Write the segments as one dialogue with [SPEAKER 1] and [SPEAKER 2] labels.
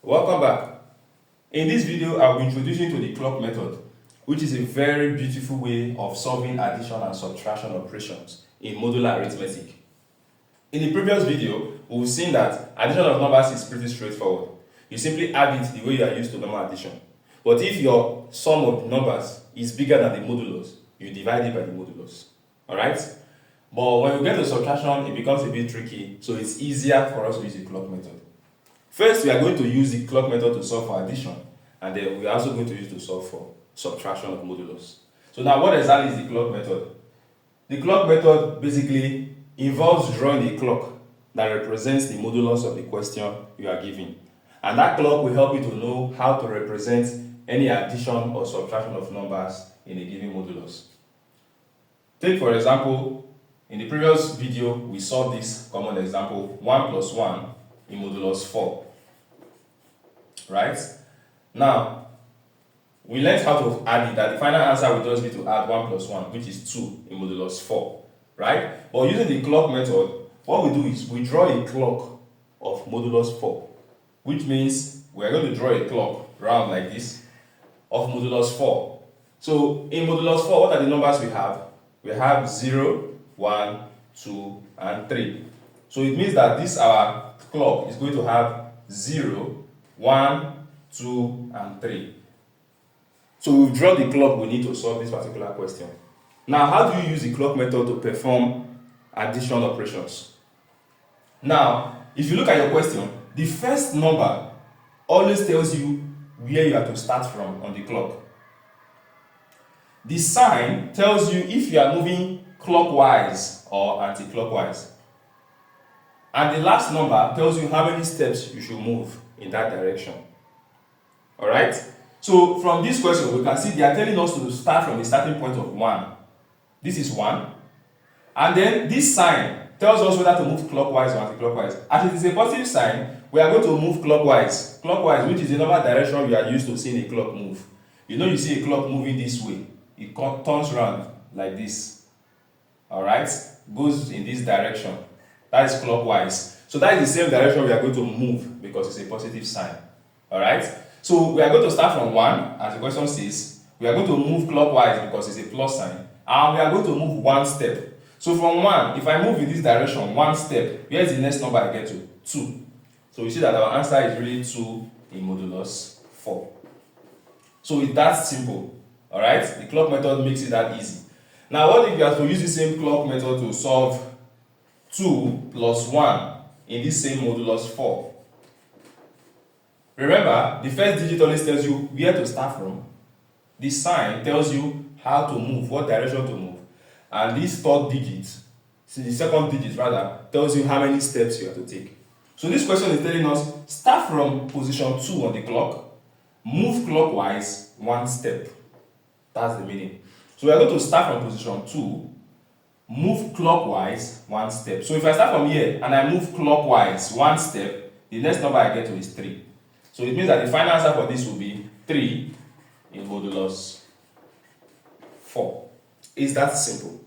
[SPEAKER 1] Welcome back. In this video, I'll be introducing to the clock method, which is a very beautiful way of solving addition and subtraction operations in modular arithmetic. In the previous video, we've seen that addition of numbers is pretty straightforward. You simply add it the way you are used to normal addition. But if your sum of numbers is bigger than the modulus, you divide it by the modulus. Alright? But when we get to subtraction, it becomes a bit tricky, so it's easier for us to use the clock method. First, we are going to use the clock method to solve for addition, and then we are also going to use it to solve for subtraction of modulus. So now, what exactly is the clock method? The clock method basically involves drawing a clock that represents the modulus of the question you are given. And that clock will help you to know how to represent any addition or subtraction of numbers in a given modulus. Take for example, in the previous video, we saw this common example, 1 plus 1 in modulus 4. Right? Now, we learned how to add it, that the final answer will just be to add 1 plus 1, which is 2 in modulus 4. Right? But using the clock method, what we do is we draw a clock of modulus 4, which means we are going to draw a clock round like this of modulus 4. So in modulus 4, what are the numbers we have? We have 0, 1, 2, and 3. So it means that this our clock is going to have 0, 1, 2, and 3. So we've drawn the clock we need to solve this particular question. Now, how do you use the clock method to perform addition operations? Now, if you look at your question, the first number always tells you where you have to start from on the clock. The sign tells you if you are moving clockwise or anti-clockwise. And the last number tells you how many steps you should move in that direction. Alright? So from this question, we can see they are telling us to start from the starting point of 1. This is 1. And then this sign tells us whether to move clockwise or anti-clockwise. As it is a positive sign, we are going to move clockwise. Clockwise, which is the normal direction we are used to seeing a clock move. You know, you see a clock moving this way. It turns around like this. Alright? Goes in this direction. That is clockwise. So that is the same direction we are going to move because it's a positive sign. Alright? So we are going to start from 1, as the question says. We are going to move clockwise because it's a plus sign. And we are going to move 1 step. So from 1, if I move in this direction, 1 step, where is the next number I get to? 2. So you see that our answer is really 2 in modulus 4. So it's that simple. Alright? The clock method makes it that easy. Now, what if you have to use the same clock method to solve 2 plus 1 in this same modulus 4? Remember, the first digit always tells you where to start from. The sign tells you how to move, what direction to move. And this third digit, the second digit rather, tells you how many steps you have to take. So this question is telling us, start from position 2 on the clock, move clockwise 1 step. That's the meaning. So we are going to start from position 2, move clockwise 1 step. So if I start from here and I move clockwise 1 step, the next number I get to is 3. So it means that the final answer for this will be 3 in modulus 4. It's that simple.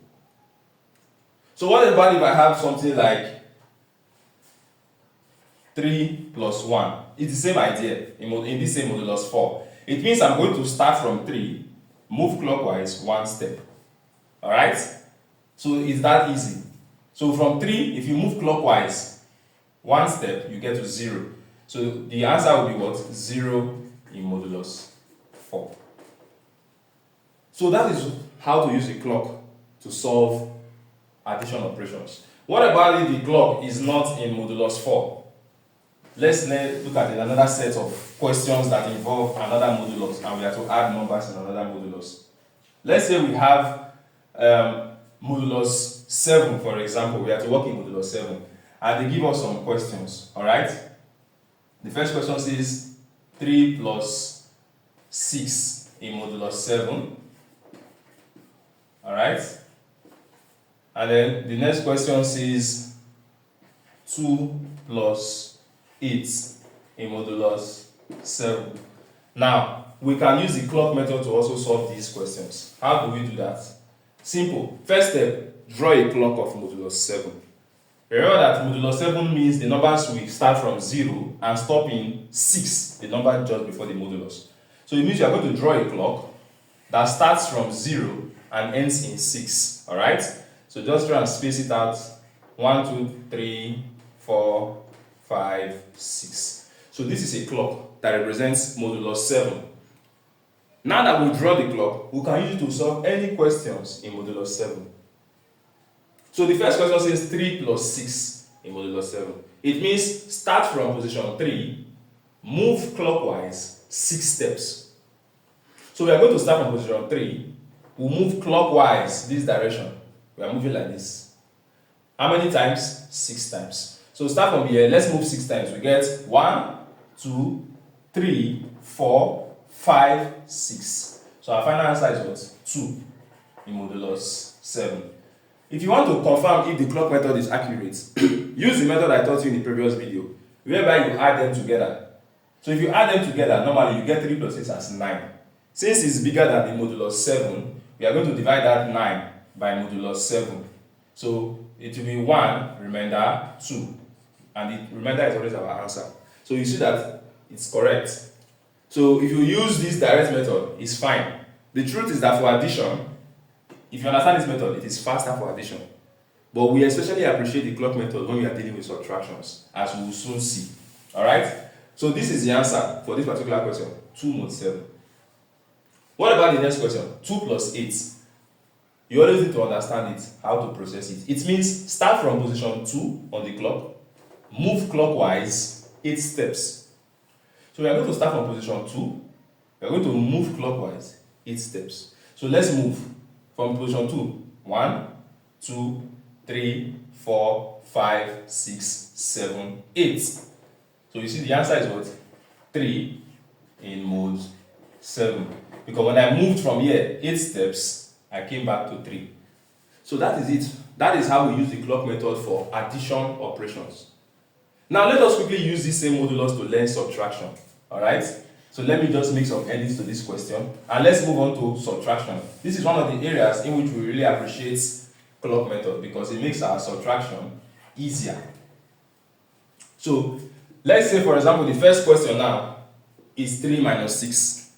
[SPEAKER 1] So what about if I have something like 3 plus 1? It's the same idea in this same modulus 4. It means I'm going to start from 3, move clockwise 1 step. Alright? So it's that easy. So from 3, if you move clockwise 1 step, you get to 0. So the answer will be what? 0 in modulus 4. So that is how to use the clock to solve addition operations. What about if the clock is not in modulus 4? Let's look at another set of questions that involve another modulus and we have to add numbers in another modulus. Let's say we have modulus 7, for example. We have to work in modulus 7 and they give us some questions. Alright? The first question says 3 plus 6 in modulus 7. Alright? And then the next question says 2 plus 8 in modulus 7. Now, we can use the clock method to also solve these questions. How do we do that? Simple. First step, draw a clock of modulus 7. Remember that modulus 7 means the numbers will start from 0 and stop in 6, the number just before the modulus. So it means you are going to draw a clock that starts from 0 and ends in 6. Alright? So just try and space it out. 1, 2, 3, 4, 5, 6. So this is a clock that represents modulus 7. Now that we draw the clock, we can use it to solve any questions in modulus 7. So the first question says 3 plus 6 in modulus 7. It means start from position 3, move clockwise 6 steps. So we are going to start from position 3, we'll move clockwise this direction. We are moving like this. How many times? 6 times. So start from here, let's move 6 times. We get 1, 2, 3, 4, 5, 6. So our final answer is what? 2 in modulus 7. If you want to confirm if the clock method is accurate, use the method I taught you in the previous video, whereby you add them together. So if you add them together, normally you get 3 plus 6 as 9. Since it's bigger than the modulus 7, we are going to divide that 9 by modulus 7. So it will be 1, remainder 2. And the remainder is always our answer. So you see that it's correct. So if you use this direct method, it's fine. The truth is that for addition, if you understand this method, it is faster for addition. But we especially appreciate the clock method when we are dealing with subtractions, as we will soon see. Alright? So this is the answer for this particular question, 2 mod 7. What about the next question? 2 plus 8. You always need to understand it, how to process it. It means start from position 2 on the clock, move clockwise 8 steps. So we are going to start from position 2, we are going to move clockwise 8 steps. So let's move from position 2. 1, 2, 3, 4, 5, 6, 7, 8. So you see the answer is what? 3 in mod 7. Because when I moved from here 8 steps, I came back to 3. So that is it. That is how we use the clock method for addition operations. Now let us quickly use this same modulus to learn subtraction. Alright? So let me just make some edits to this question and let's move on to subtraction. This is one of the areas in which we really appreciate clock method because it makes our subtraction easier. So let's say for example the first question now is 3 minus 6.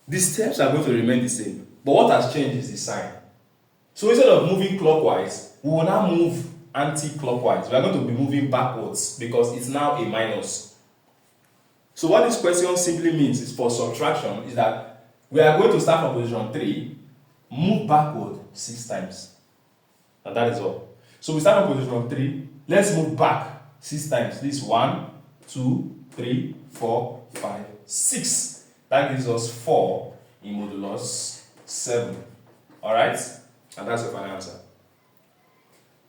[SPEAKER 1] The steps are going to remain the same, but what has changed is the sign. So instead of moving clockwise, we will now move anti-clockwise. We are going to be moving backwards because it's now a minus. So what this question simply means is for subtraction is that we are going to start from position 3, move backward 6 times. And that is all. So we start from position 3, let's move back 6 times. This is 1, 2, 3, 4, 5, 6. That gives us 4 in modulus 7. Alright? And that's the final answer.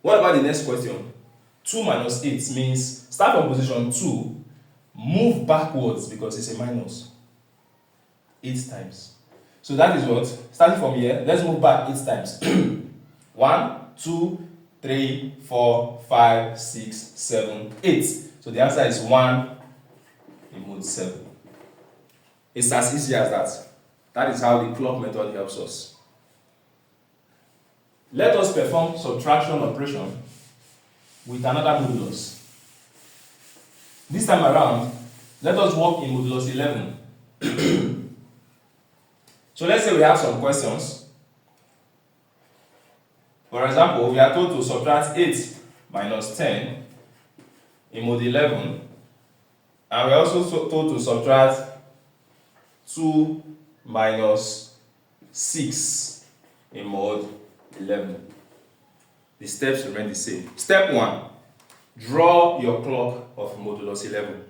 [SPEAKER 1] What about the next question? 2 minus 8 means start from position 2, move backwards because it's a minus 8 times. So that is what? Starting from here, let's move back 8 times. 1, 2, 3, 4, 5, 6, 7, 8. So the answer is 1 in mod 7. It's as easy as that. That is how the clock method helps us. Let us perform subtraction operation with another modulus. This time around, let us work in modulus 11. So let's say we have some questions. For example, we are told to subtract 8 minus 10 in mod 11, and we are also told to subtract 2 minus 6 in mod 11. The steps remain the same. Step 1. Draw your clock of modulus 11.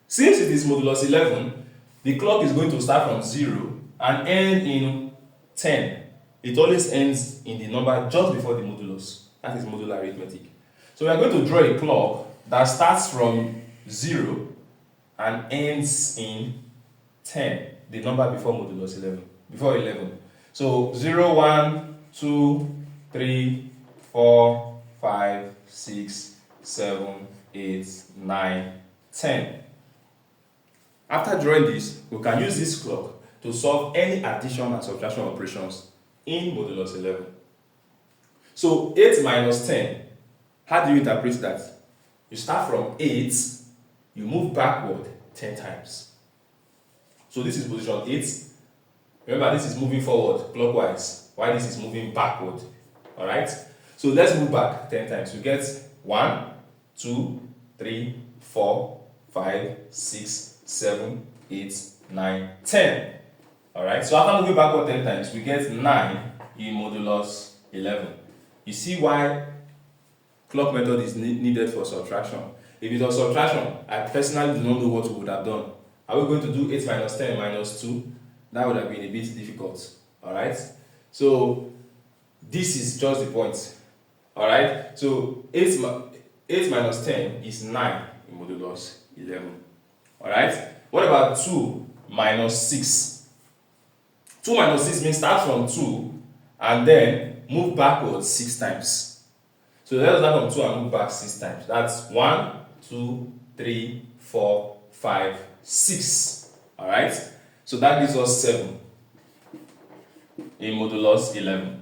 [SPEAKER 1] Since it is modulus 11, the clock is going to start from 0 and end in 10. It always ends in the number just before the modulus. That is modular arithmetic. So we are going to draw a clock that starts from 0 and ends in 10, the number before modulus 11, before 11. So 0, 1, 2, 3, 4, 5, 6, 7, 8, 9, 10. After drawing this, we can use this clock to solve any addition and subtraction operations in modulus 11. So 8 minus 10 How do you interpret that? You start from 8, you move backward 10 times. So this is position 8. Remember, this is moving forward clockwise, while this is moving backward. Alright? So let's move back 10 times. We get 1, 2, 3, 4, 5, 6, 7, 8, 9, 10. Alright? So after moving backward 10 times, we get 9 in modulus 11. You see why clock method is needed for subtraction. If it was subtraction, I personally do not know what we would have done. Are we going to do 8 minus 10 minus 2? That would have been a bit difficult. Alright? So this is just the point. Alright? So 8 minus 10 is 9 in modulus 11. Alright? What about 2 minus 6? 2 minus 6 means start from 2 and then move backwards 6 times. So let us start from 2 and move back 6 times. That's 1, 2, 3, 4, 5, 6. Alright? So that gives us 7 in modulus 11.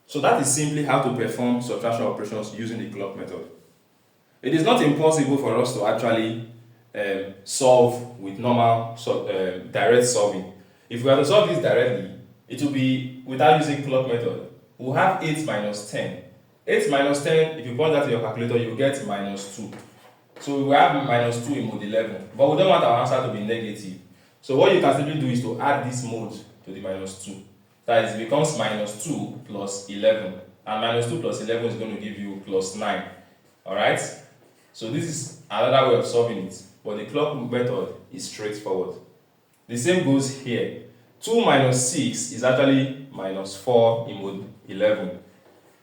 [SPEAKER 1] So that is simply how to perform subtraction operations using the clock method. It is not impossible for us to actually solve with normal direct solving. If we are to solve this directly, it will be without using clock method. We'll have 8 minus 10. 8 minus 10, if you put that to your calculator, you get minus 2. So we will have minus 2 in mod 11. But we don't want our answer to be negative. So what you can simply do is to add this mod to the minus 2. That is, it becomes minus 2 plus 11. And minus 2 plus 11 is going to give you plus 9. Alright? So this is another way of solving it. But the clock method is straightforward. The same goes here. 2 minus 6 is actually minus 4 in mod 11.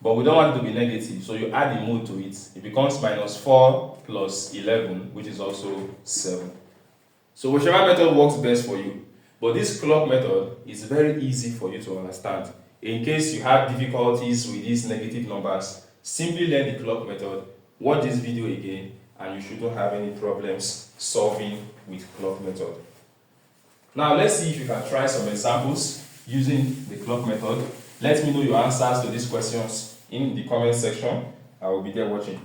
[SPEAKER 1] But we don't want it to be negative, so you add the mod to it. It becomes minus 4 plus 11, which is also 7. So whichever method works best for you. But this clock method is very easy for you to understand. In case you have difficulties with these negative numbers, simply learn the clock method, watch this video again, and you shouldn't have any problems solving with clock method. Now let's see if you can try some examples using the clock method. Let me know your answers to these questions in the comment section. I will be there watching.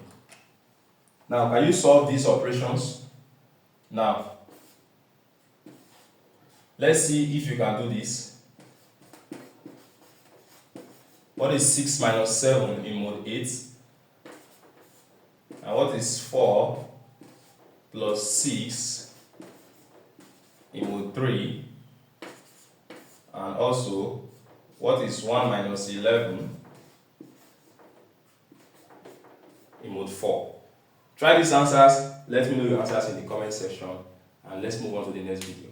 [SPEAKER 1] Now, can you solve these operations? Now, let's see if you can do this. What is 6 minus 7 in mod 8? And what is 4 plus 6 in mod 3? And also, what is 1 minus 11 in mod 4? Try these answers, let me know your answers in the comment section, and let's move on to the next video.